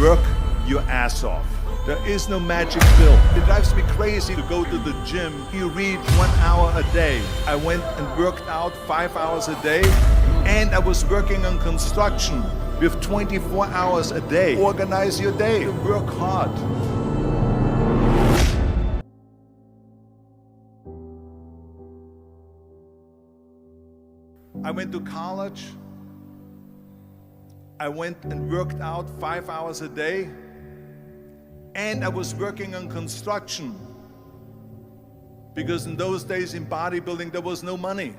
Work your ass off. There is no magic pill. It drives me crazy to go to the gym. You read 1 hour a day. I went and worked out 5 hours a day, and I was working on construction with 24 hours a day. Organize your day. Work hard. I went to college. I went and worked out 5 hours a day, and I was working on construction, because in those days in bodybuilding there was no money.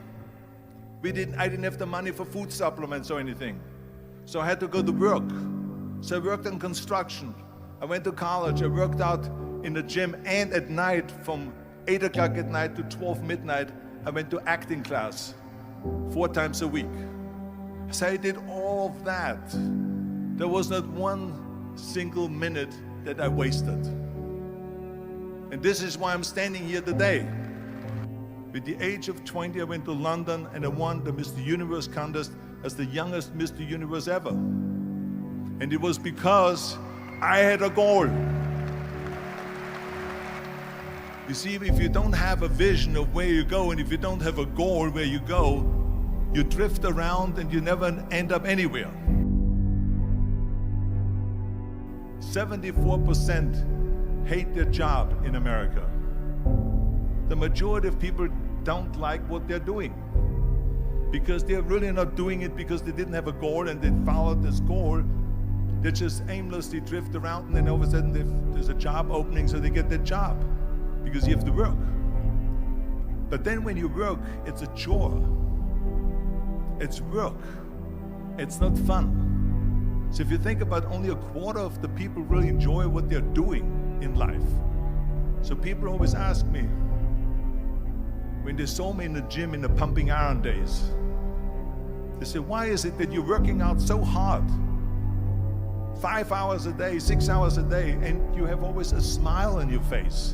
I didn't have the money for food supplements or anything, so I had to go to work. So I worked on construction. I went to college. I worked out in the gym, and at night from 8 o'clock at night to 12 midnight I went to acting class 4 times a week. So I did all of that. There was not one single minute that I wasted. And this is why I'm standing here today. With the age of 20, I went to London and I won the Mr. Universe contest as the youngest Mr. Universe ever. And it was because I had a goal. You see, if you don't have a vision of where you go, and if you don't have a goal where you go, you drift around and you never end up anywhere. 74% hate their job in America. The majority of people don't like what they're doing because they're really not doing it because they didn't have a goal and they followed this goal. They just aimlessly drift around, and then all of a sudden there's a job opening, so they get that job because you have to work. But then when you work, it's a chore. It's work. It's not fun. So if you think about, only a quarter of the people really enjoy what they're doing in life. So people always ask me, when they saw me in the gym in the pumping iron days, they say, why is it that you're working out so hard? 5 hours a day, 6 hours a day, and you have always a smile on your face.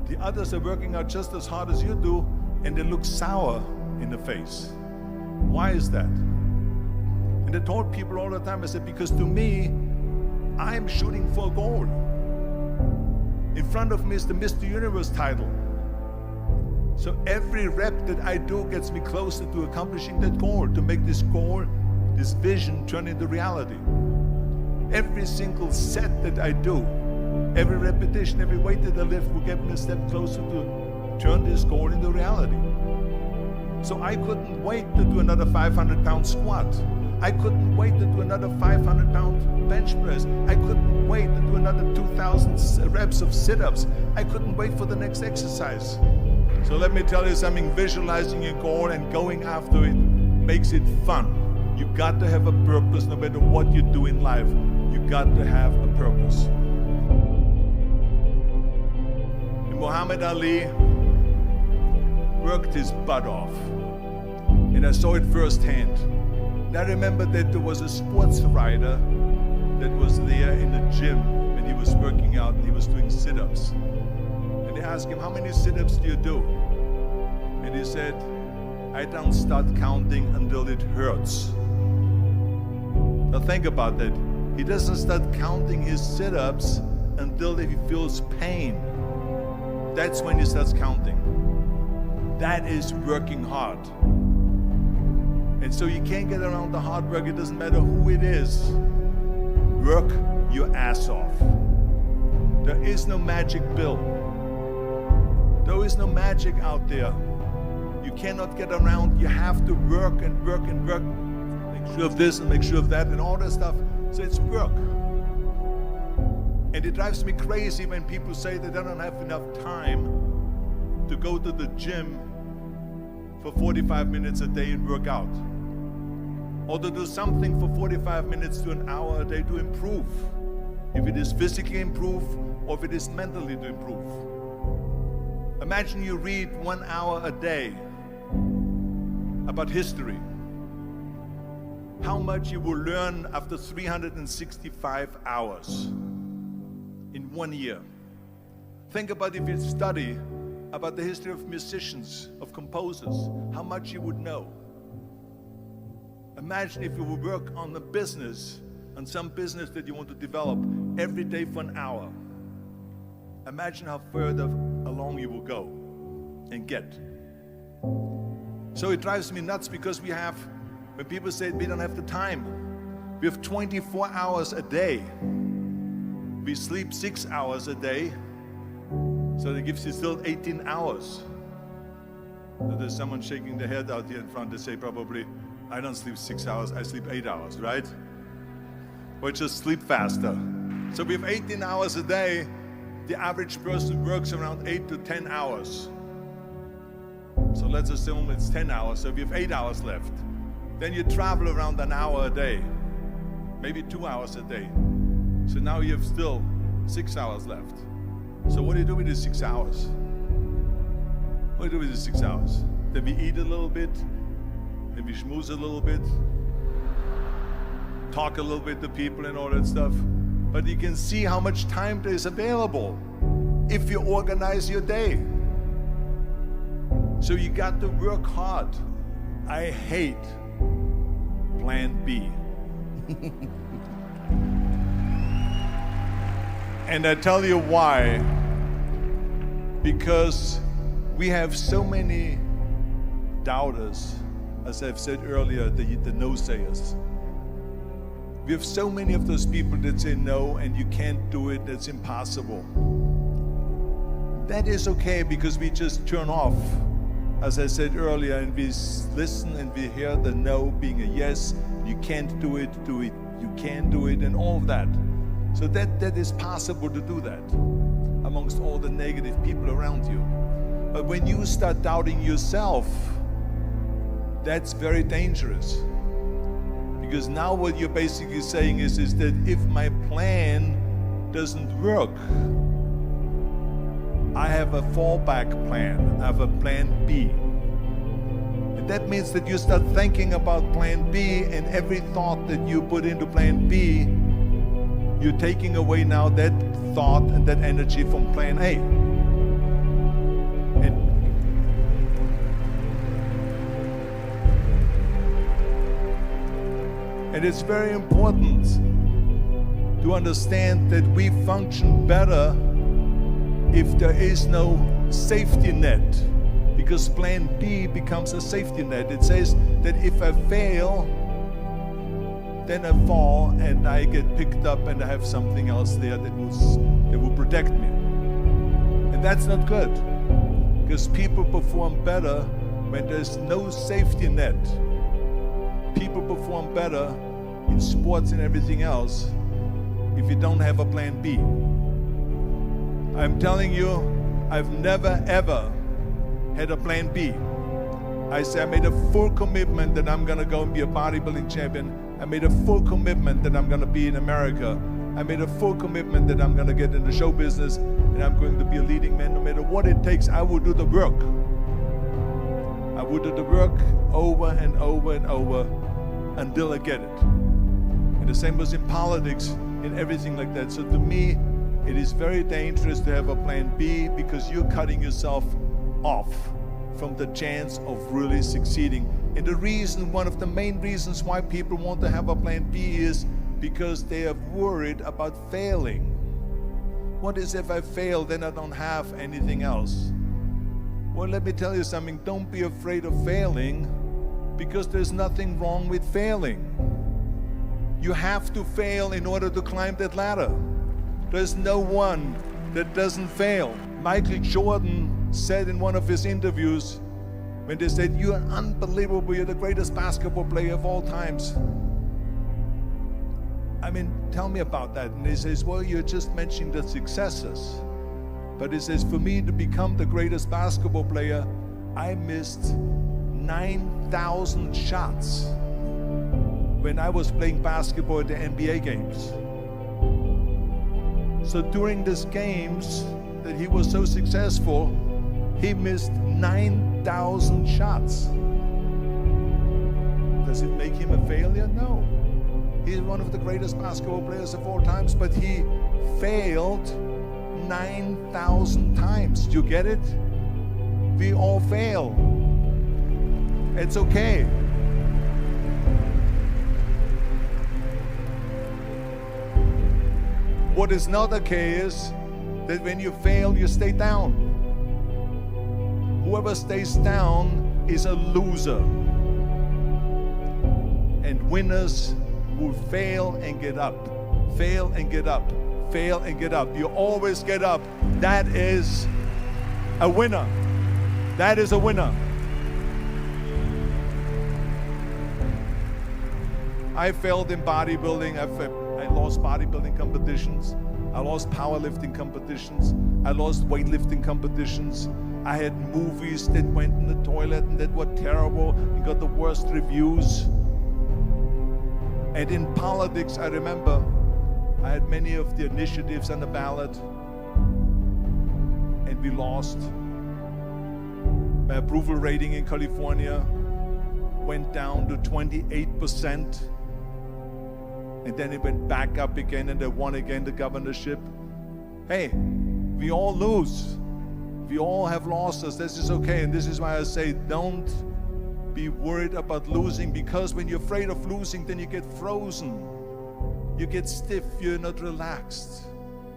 The others are working out just as hard as you do, and they look sour in the face. Why is that? And I told people all the time, I said, because to me, I'm shooting for a goal. In front of me is the Mr. Universe title. So every rep that I do gets me closer to accomplishing that goal, to make this goal, this vision, turn into reality. Every single set that I do, every repetition, every weight that I lift will get me a step closer to turn this goal into reality. So I couldn't wait to do another 500-pound squat. I couldn't wait to do another 500-pound bench press. I couldn't wait to do another 2,000 reps of sit-ups. I couldn't wait for the next exercise. So let me tell you something, visualizing your goal and going after it makes it fun. You got to have a purpose no matter what you do in life. You got to have a purpose. And Muhammad Ali worked his butt off, and I saw it firsthand. And I remember that there was a sports writer that was there in the gym when he was working out and he was doing sit-ups. And they asked him, how many sit-ups do you do? And he said, I don't start counting until it hurts. Now think about that. He doesn't start counting his sit-ups until he feels pain. That's when he starts counting. That is working hard. And so you can't get around the hard work. It doesn't matter who it is. Work your ass off. There is no magic pill. There is no magic out there. You cannot get around. You have to work and work and work. Make sure of this and make sure of that and all that stuff. So it's work. And it drives me crazy when people say that they don't have enough time to go to the gym for 45 minutes a day and work out, or to do something for 45 minutes to an hour a day to improve, if it is physically improve or if it is mentally to improve. Imagine you read 1 hour a day about history. How much you will learn after 365 hours in 1 year. Think about if you study about the history of musicians, of composers, how much you would know. Imagine if you would work on the business on some business that you want to develop every day for an hour, imagine how further along you will go and get. So it drives me nuts because when people say we don't have the time, we have 24 hours a day. We sleep 6 hours a day, so that gives you still 18 hours. So there's someone shaking their head out here in front. They say probably, I don't sleep 6 hours, I sleep 8 hours, right? Or just sleep faster. So we have 18 hours a day. The average person works around 8 to 10 hours. So let's assume it's 10 hours, so we have 8 hours left. Then you travel around an hour a day, maybe 2 hours a day. So now you have still 6 hours left. So what do you do with these 6 hours? What do you do with these 6 hours? Then we eat a little bit, then we schmooze a little bit, talk a little bit to people and all that stuff. But you can see how much time there is available if you organize your day. So you got to work hard. I hate plan B. And I tell you why. Because we have so many doubters, as I've said earlier, the no-sayers. We have so many of those people that say no and you can't do it, that's impossible. That is okay because we just turn off, as I said earlier, and we listen and we hear the no being a yes. You can't do it, you can do it, and all of that. So that is possible to do that amongst all the negative people around you. But when you start doubting yourself, that's very dangerous. Because now what you're basically saying is that if my plan doesn't work, I have a fallback plan, I have a plan B. And that means that you start thinking about plan B, and every thought that you put into plan B, you're taking away now that thought and that energy from plan A. And it's very important to understand that we function better if there is no safety net, because plan B becomes a safety net. It says that if I fail, then I fall and I get picked up and I have something else there that will protect me. And that's not good, because people perform better when there's no safety net. People perform better in sports and everything else if you don't have a plan B. I'm telling you, I've never ever had a plan B. I made a full commitment that I'm gonna go and be a bodybuilding champion. I made a full commitment that I'm gonna be in America. I made a full commitment that I'm gonna get in the show business and I'm going to be a leading man. No matter what it takes, I will do the work. I will do the work over and over and over until I get it. And the same was in politics, in everything like that. So to me, it is very dangerous to have a plan B, because you're cutting yourself off from the chance of really succeeding. And the reason, one of the main reasons why people want to have a plan B is because they are worried about failing. What is if I fail, then I don't have anything else? Well, let me tell you something, don't be afraid of failing, because there's nothing wrong with failing. You have to fail in order to climb that ladder. There's no one that doesn't fail. Michael Jordan said in one of his interviews, when they said, "You're unbelievable, you're the greatest basketball player of all times." I mean, tell me about that. And he says, well, you're just mentioning the successes. But he says, for me to become the greatest basketball player, I missed 9,000 shots when I was playing basketball at the NBA games. So during these games that he was so successful, he missed 9,000 shots. Does it make him a failure? No. He's one of the greatest basketball players of all times, but he failed 9,000 times. Do you get it? We all fail. It's okay. What is not okay is that when you fail, you stay down. Whoever stays down is a loser. And winners will fail and get up, fail and get up, fail and get up. You always get up. That is a winner. That is a winner. I failed in bodybuilding. I lost bodybuilding competitions. I lost powerlifting competitions. I lost weightlifting competitions. I had movies that went in the toilet and that were terrible and got the worst reviews. And in politics, I remember I had many of the initiatives on the ballot, and we lost. My approval rating in California went down to 28%, and then it went back up again, and I won again the governorship. Hey, we all lose. We all have losses. This is okay, and this is why I say don't be worried about losing, because when you're afraid of losing, then you get frozen. You get stiff, you're not relaxed.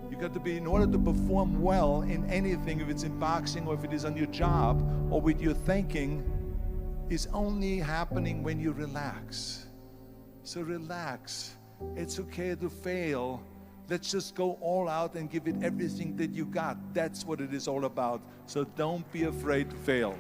You got to be, in order to perform well in anything, if it's in boxing or if it is on your job or with your thinking, is only happening when you relax. So relax. It's okay to fail. Let's just go all out and give it everything that you got. That's what it is all about. So don't be afraid to fail.